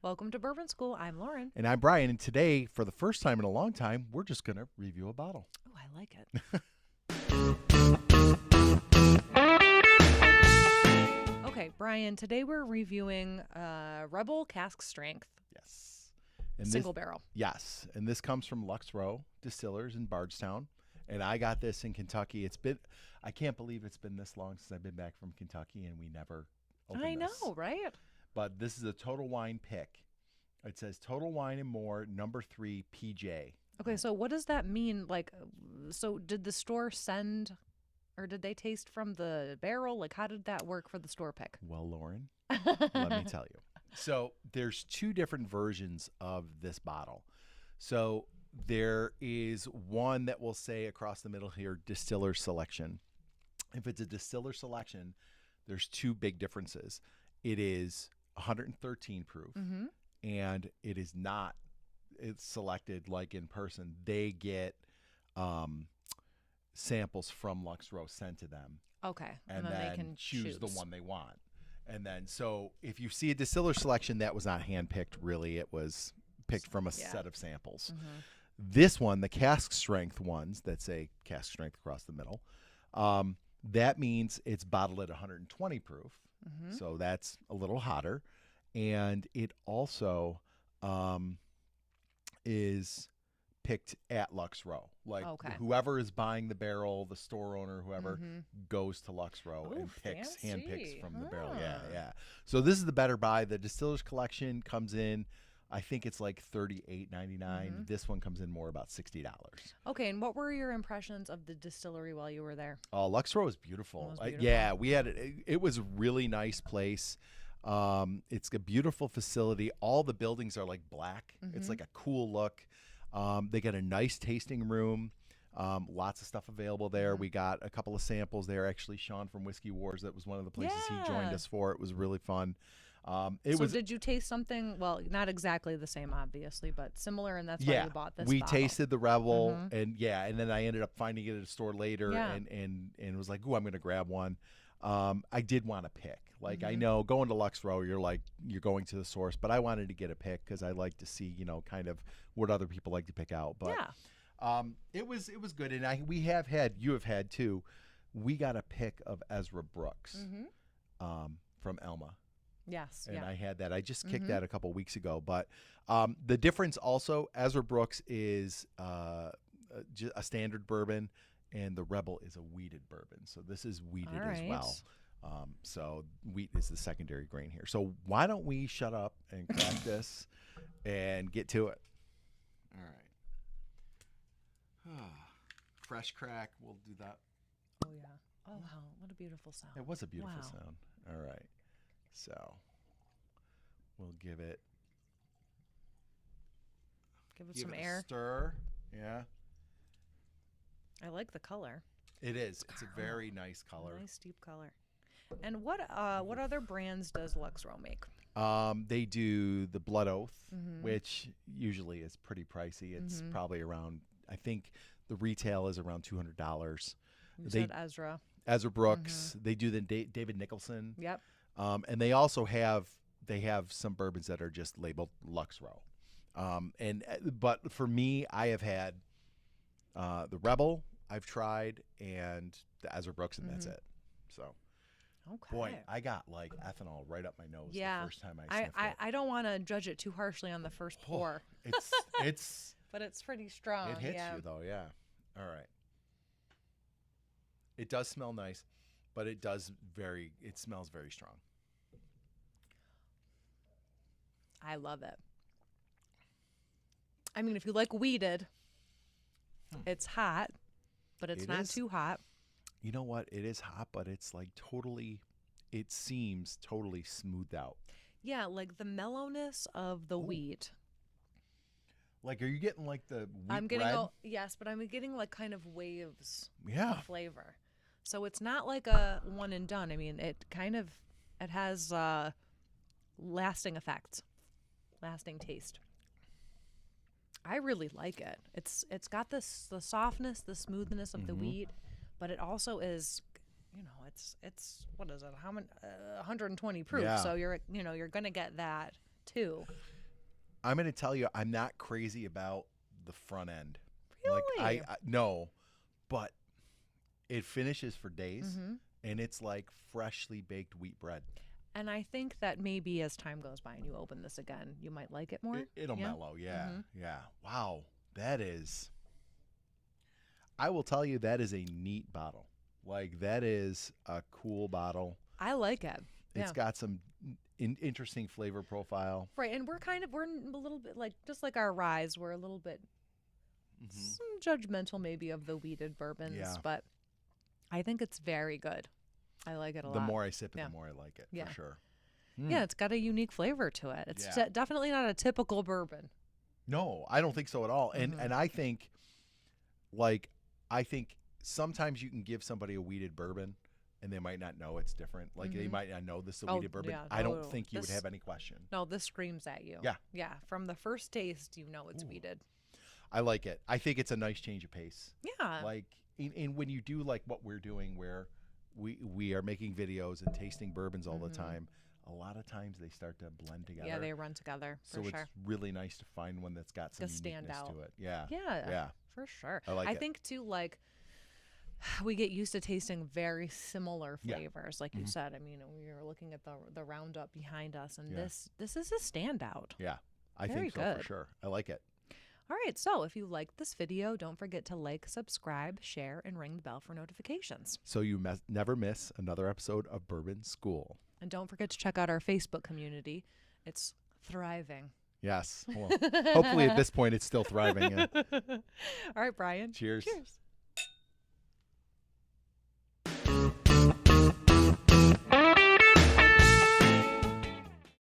Welcome to Bourbon School. I'm Lauren. And I'm Brian, and today, for the first time in a long time, we're just going to review a bottle. Oh, I like it. Okay, Brian, today we're reviewing Rebel Cask Strength. Yes. Single barrel. Yes, and this comes from Lux Row Distillers in Bardstown, and I got this in Kentucky. I can't believe it's been this long since I've been back from Kentucky, and we never opened I know, this. right? But this is a Total Wine pick. It says Total Wine and More, number 3, PJ. Okay, so what does that mean? Like, so did the store send, or did they taste from the barrel? Like, how did that work for the store pick? Well, Lauren, let me tell you. So there's 2 different versions of this bottle. So there is one that will say across the middle here, distiller selection. If it's a distiller selection, there's 2 big differences. It is 113 proof, and it is not. It's selected like in person. They get samples from Lux Row sent to them. Okay, and then they can choose the one they want. And then, so if you see a distiller selection, that was not handpicked, really. It was picked from a set of samples. This one, the cask strength ones that say cask strength across the middle, that means it's bottled at 120 proof. So that's a little hotter. And it also is picked at Lux Row. Like whoever is buying the barrel, the store owner, whoever goes to Lux Row and handpicks from the barrel. Yeah. So this is the better buy. The Distillers Collection comes in, I think it's like $38.99. This one comes in more about $60. Okay, and what were your impressions of the distillery while you were there? Oh, Lux Row is beautiful. Yeah, we had it was a really nice place. It's a beautiful facility. All the buildings are like black. It's like a cool look. They got a nice tasting room. Lots of stuff available there. We got a couple of samples there. Actually, Sean from Whiskey Wars, that was one of the places he joined us for. It was really fun. Did you taste something? Well, not exactly the same, obviously, but similar, and that's why you bought this we bottle. tasted the Rebel, and then I ended up finding it at a store later, and was like, ooh, I'm going to grab one. I did want to pick. Like, I know going to Lux Row, you're going to the source, but I wanted to get a pick because I like to see, kind of what other people like to pick out. But it was good, and you have had too. We got a pick of Ezra Brooks from Elma. Yes. And I had that. I just kicked that a couple weeks ago. But the difference also, Ezra Brooks is a standard bourbon, and the Rebel is a wheated bourbon. So this is wheated as well. So wheat is the secondary grain here. So why don't we shut up and crack this and get to it? All right. Fresh crack. We'll do that. Oh, yeah. Oh, wow. What a beautiful sound. It was a beautiful sound. All right. So we'll give it some air. Stir. Yeah. I like the color. It is. It's a very nice color. Nice deep color. And what other brands does Lux Row make? They do the Blood Oath, which usually is pretty pricey. It's probably around, I think the retail is around $200. You said Ezra. Ezra Brooks. They do the David Nicholson. Yep. And they also have some bourbons that are just labeled Lux Row. But for me, I have had the Rebel I've tried, and the Ezra Brooks, and that's it. So, boy, I got like ethanol right up my nose the first time I sniffed it. I don't want to judge it too harshly on the first pour. It's but it's pretty strong. It hits you though, yeah. All right. It does smell nice, but it smells very strong. I love it. I mean, if you like weeded, it's hot, but it's not too hot. You know what? It is hot, but it's like it seems totally smoothed out. Yeah, like the mellowness of the wheat. Like, are you getting like the wheat yes, but I'm getting like kind of waves of flavor. So it's not like a one and done. I mean, it has lasting effects, lasting taste. I really like it. It's got the softness, the smoothness of the wheat, but it also is, it's what is it? How many 120 proof. Yeah. So you're going to get that too. I'm going to tell you, I'm not crazy about the front end. Really? Like no, but it finishes for days, and it's like freshly baked wheat bread. And I think that maybe as time goes by and you open this again, you might like it more. It'll mellow, yeah. Wow, that is. I will tell you, that is a neat bottle. Like, that is a cool bottle. I like it. It's got some interesting flavor profile. Right, and we're a little bit like, just like our Rise, we're a little bit some judgmental maybe of the wheated bourbons, but I think it's very good. I like it a lot. The more I sip it, the more I like it, for sure. Yeah, it's got a unique flavor to it. It's definitely not a typical bourbon. No, I don't think so at all. And I think, sometimes you can give somebody a wheated bourbon, and they might not know it's different. Like, they might not know this is a wheated bourbon. Yeah, I don't think you would have any question. No, this screams at you. Yeah. Yeah, from the first taste, you know it's wheated. I like it. I think it's a nice change of pace. Yeah. Like, in when you do like what we're doing, where we are making videos and tasting bourbons all the time, a lot of times they start to blend together. Yeah, they run together, for sure. So it's really nice to find one that's got some uniqueness to it. Yeah. Yeah, for sure. I think, too, like, we get used to tasting very similar flavors. Like you said, I mean, we were looking at the Roundup behind us, and this is a standout. Yeah, I think so, for sure. I like it. All right, so if you liked this video, don't forget to like, subscribe, share, and ring the bell for notifications. So you never miss another episode of Bourbon School. And don't forget to check out our Facebook community. It's thriving. Yes. Well, hopefully at this point it's still thriving. All right, Brian. Cheers. Cheers.